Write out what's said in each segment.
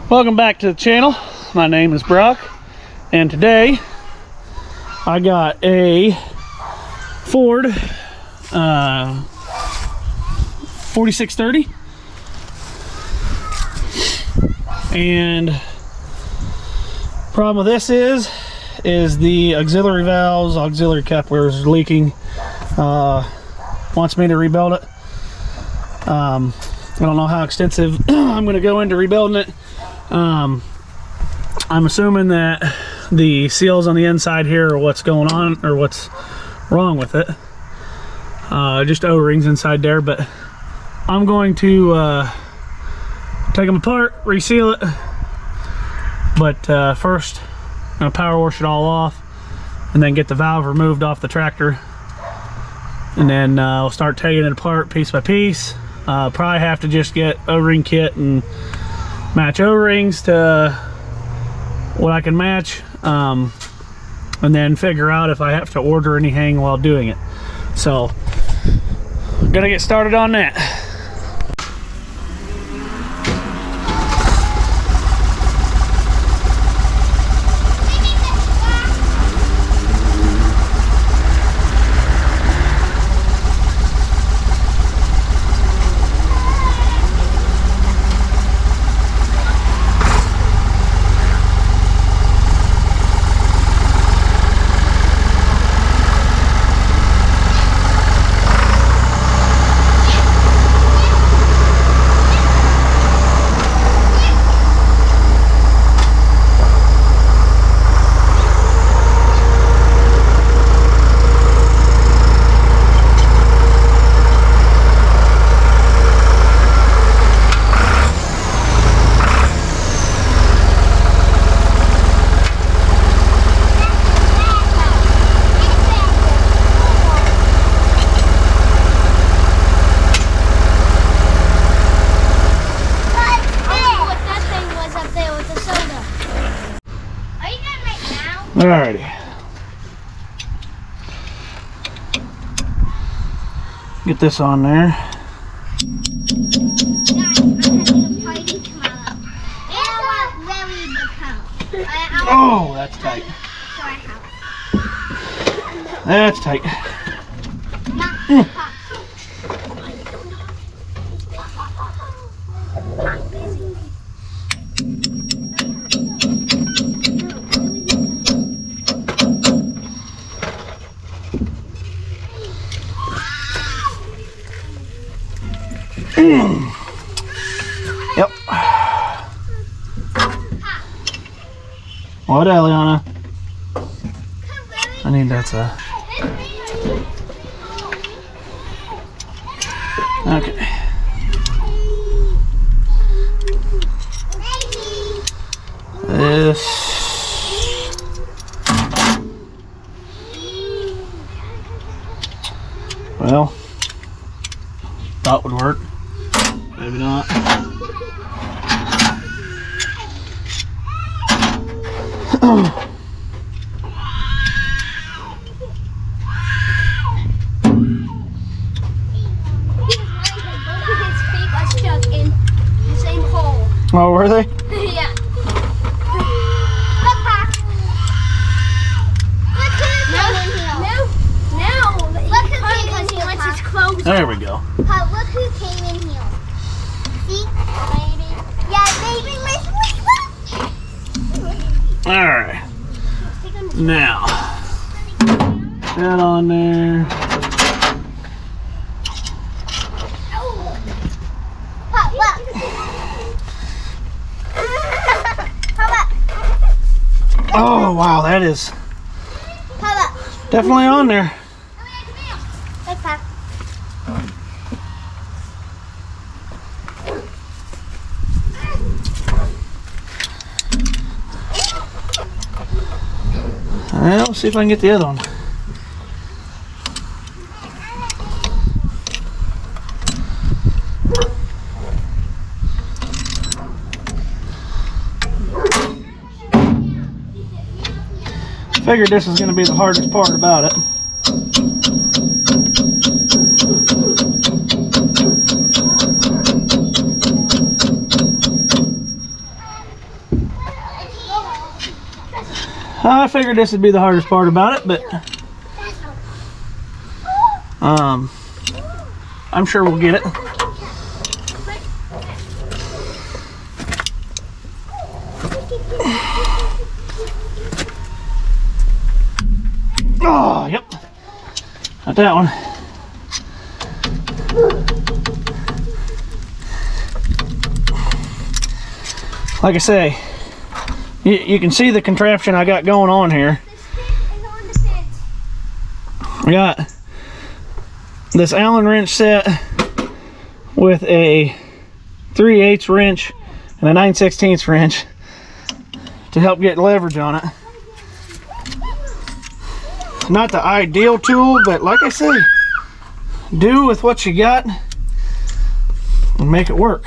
Welcome back to the channel. My name is Brock, and today I got a Ford 4630, and problem with this is the auxiliary valves, auxiliary couplers leaking. Wants me to rebuild it. I don't know how extensive I'm going to go into rebuilding it. I'm assuming that the seals on the inside here are what's going on, or what's wrong with it. Just O-rings inside there, but I'm going to take them apart, reseal it. But first, I'm going to power wash it all off and then get the valve removed off the tractor. And then I'll start taking it apart piece by piece. Probably have to just get O-ring kit and match O-rings to what I can match, and then figure out if I have to order anything while doing it. So, gonna get started on that. Alrighty. Get this on there. Oh, that's tight. That's tight. Yep. What, Eliana? I need that to... Okay. This... Well, thought would work. Maybe not. Oh, were they? Yeah. There we go. Look who came in here. See? Baby. Yeah, baby. Alright. Now, that on there. Oh, wow, that is definitely on there. Well, let's see if I can get the other one. Figured this is going to be the hardest part about it. I figured this would be the hardest part about it, but I'm sure we'll get it. Oh, yep. Not that one. Like I say, you can see the contraption I got going on here. I got this Allen wrench set with a 3/8 wrench and a 9/16 wrench to help get leverage on it. Not the ideal tool, but like I say, do with what you got and make it work.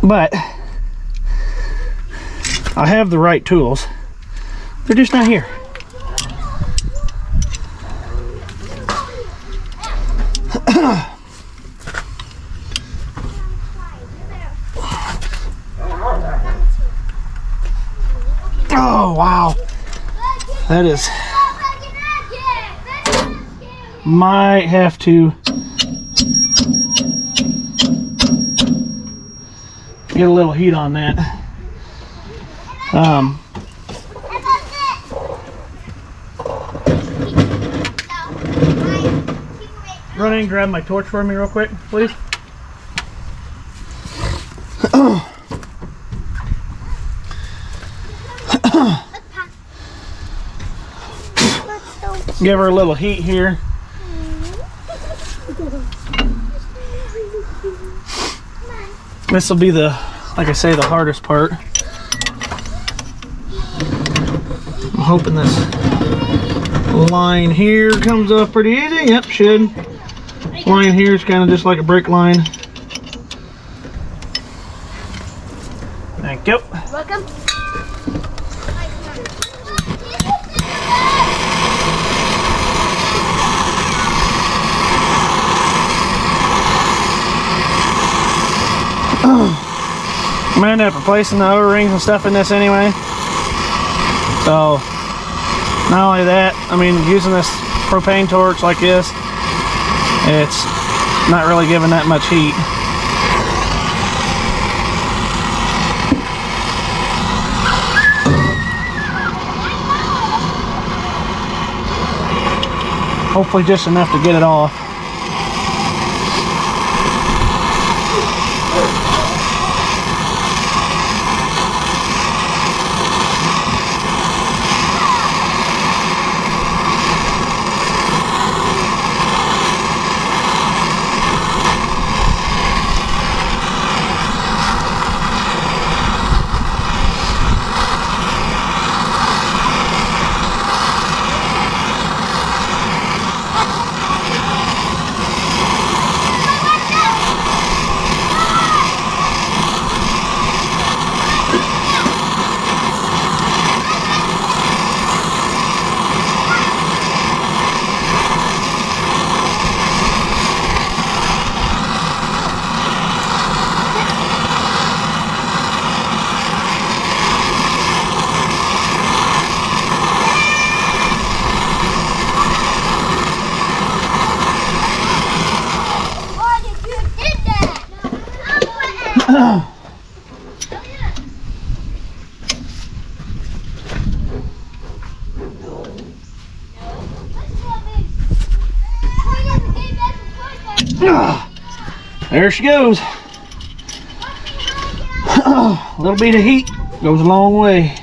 But I have the right tools. They're just not here. Oh wow, that is, might have to get a little heat on that. Run in and grab my torch for me real quick, please. Give her a little heat here. This will be the, like I say, the hardest part. I'm hoping this line here comes up pretty easy. Yep, should. Line here is kind of just like a brake line. Thank you. Welcome. I'm gonna end up replacing the O-rings and stuff in this anyway. So, not only that, I mean, using this propane torch like this, it's not really giving that much heat. Hopefully just enough to get it off. There she goes. A little bit of heat goes a long way.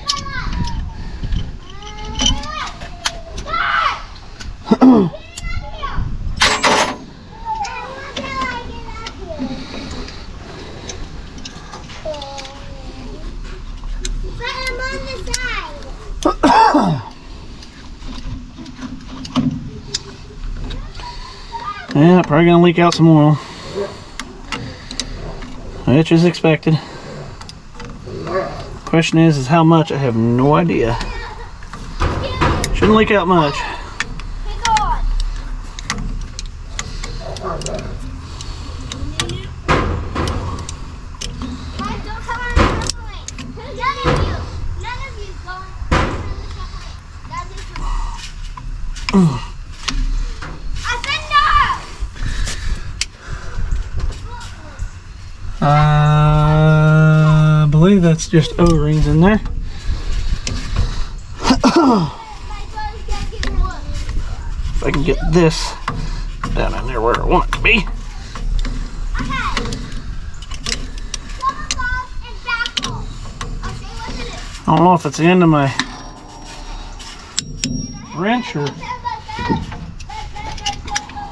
Yeah, probably gonna leak out some oil, which is expected. Question is how much? I have no idea. Shouldn't leak out much. I believe that's just O-rings in there. If I can get this down in there where I want it to be. I don't know if it's the end of my wrench or if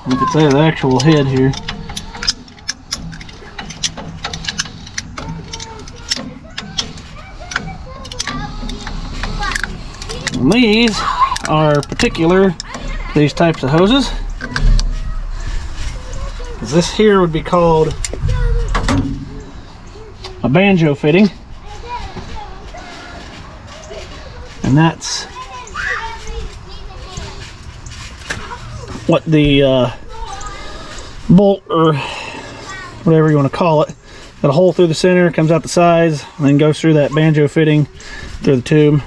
it's the actual head here. And these are particular, these types of hoses. This here would be called a banjo fitting. And that's what the bolt, or whatever you want to call it, got a hole through the center, comes out the sides, and then goes through that banjo fitting through the tube.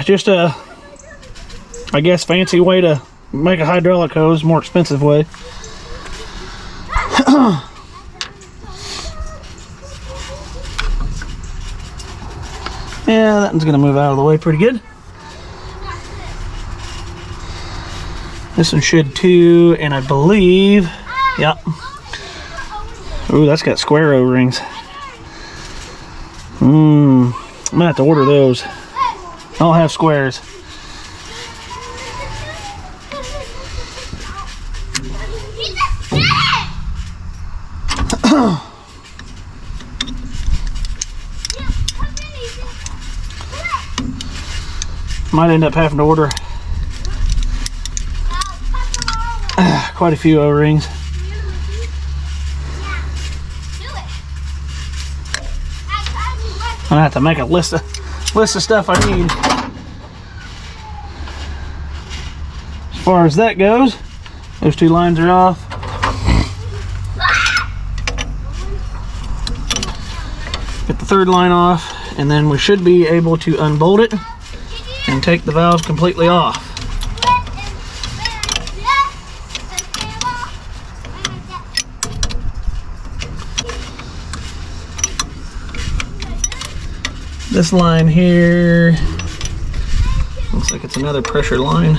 Just a, I guess, fancy way to make a hydraulic hose, more expensive way. Yeah, that one's gonna move out of the way pretty good. This one should too, and I believe, yep. Ooh, that's got square O-rings. I'm gonna have to order those. I don't have squares. Might end up having to order quite a few O-rings. I'm gonna have to make a list of stuff I need. As far as that goes, those two lines are off. Get the third line off, and then we should be able to unbolt it and take the valve completely off. This line here looks like it's another pressure line.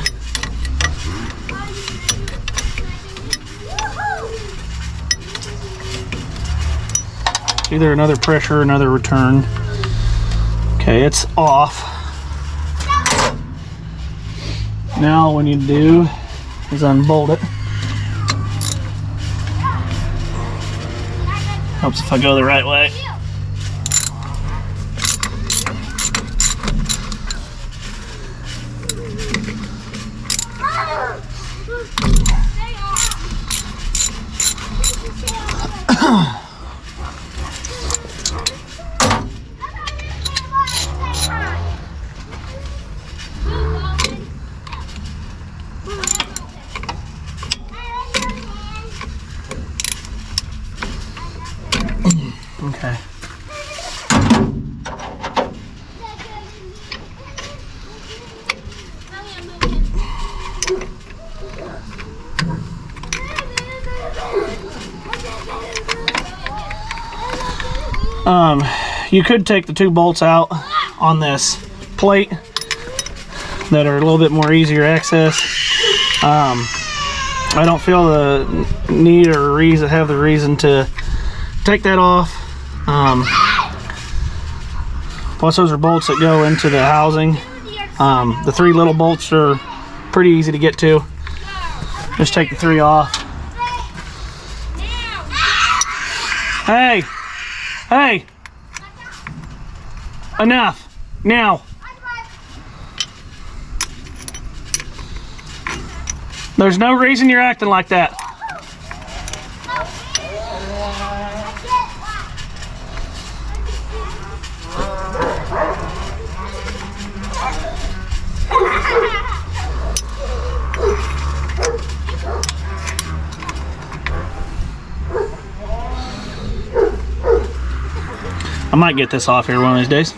Either another pressure or another return. Okay, it's off. Now all we need to do is unbolt it. Helps if I go the right way. Okay. You could take the two bolts out on this plate that are a little bit more easier access. I don't feel the need or have the reason to take that off. Plus those are bolts that go into the housing. The three little bolts are pretty easy to get to. Just take the three off. Hey! Hey! Enough! Now! There's no reason you're acting like that. I might get this off here one of these days.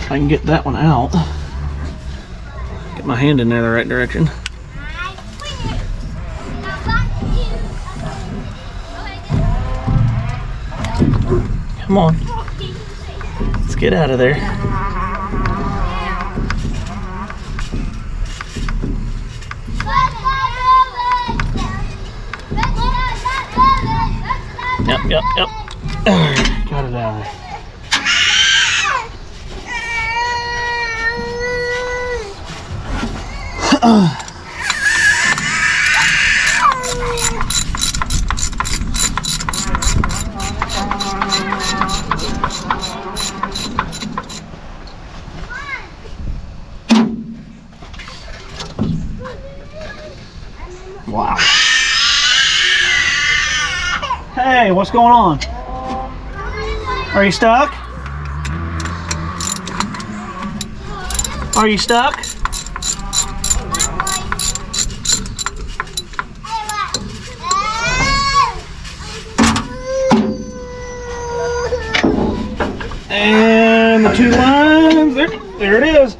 I can get that one out. Get my hand in there the right direction. Come on. Let's get out of there. Yep. Got it out of there. Wow. Hey, what's going on? Are you stuck? Are you stuck? And the 2 lines, there it is.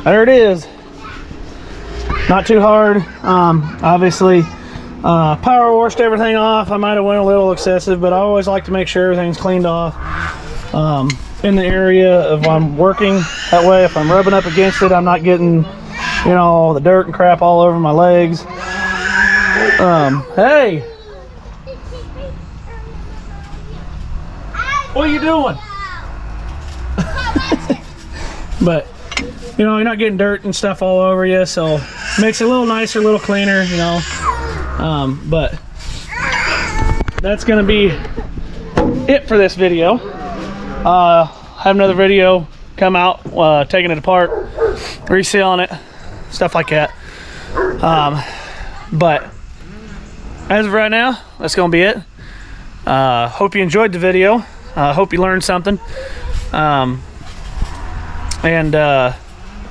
There it is. Not too hard. Obviously, power washed everything off. I might have went a little excessive, but I always like to make sure everything's cleaned off in the area of I'm working. That way, if I'm rubbing up against it, I'm not getting, you know, the dirt and crap all over my legs. Hey, what are you doing? But you know, you're not getting dirt and stuff all over you, so makes it a little nicer, a little cleaner, you know. But that's gonna be it for this video. Have another video come out, taking it apart, resealing it, stuff like that. But as of right now, that's gonna be it. Hope you enjoyed the video. Hope you learned something.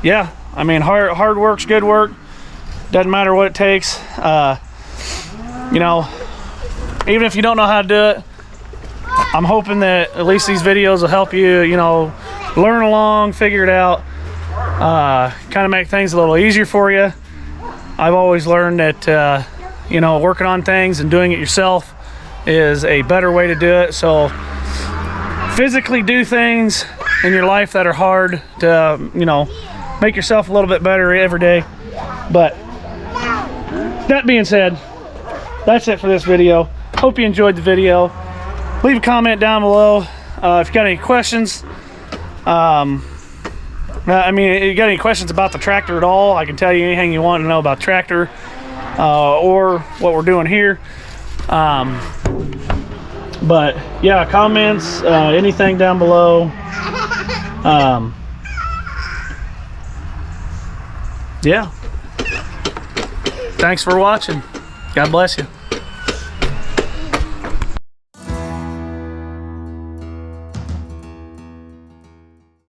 Yeah, I mean, hard work's good work. Doesn't matter what it takes. You know, even if you don't know how to do it, I'm hoping that at least these videos will help you, you know, learn along, figure it out, kind of make things a little easier for you. I've always learned that, you know, working on things and doing it yourself is a better way to do it. So physically do things in your life that are hard to, you know, make yourself a little bit better every day. But that being said, that's it for this video. Hope you enjoyed the video. Leave a comment down below if you got any questions. I mean, if you got any questions about the tractor at all, I can tell you anything you want to know about tractor or what we're doing here. But yeah, comments, anything down below. Yeah. Thanks for watching. God bless you.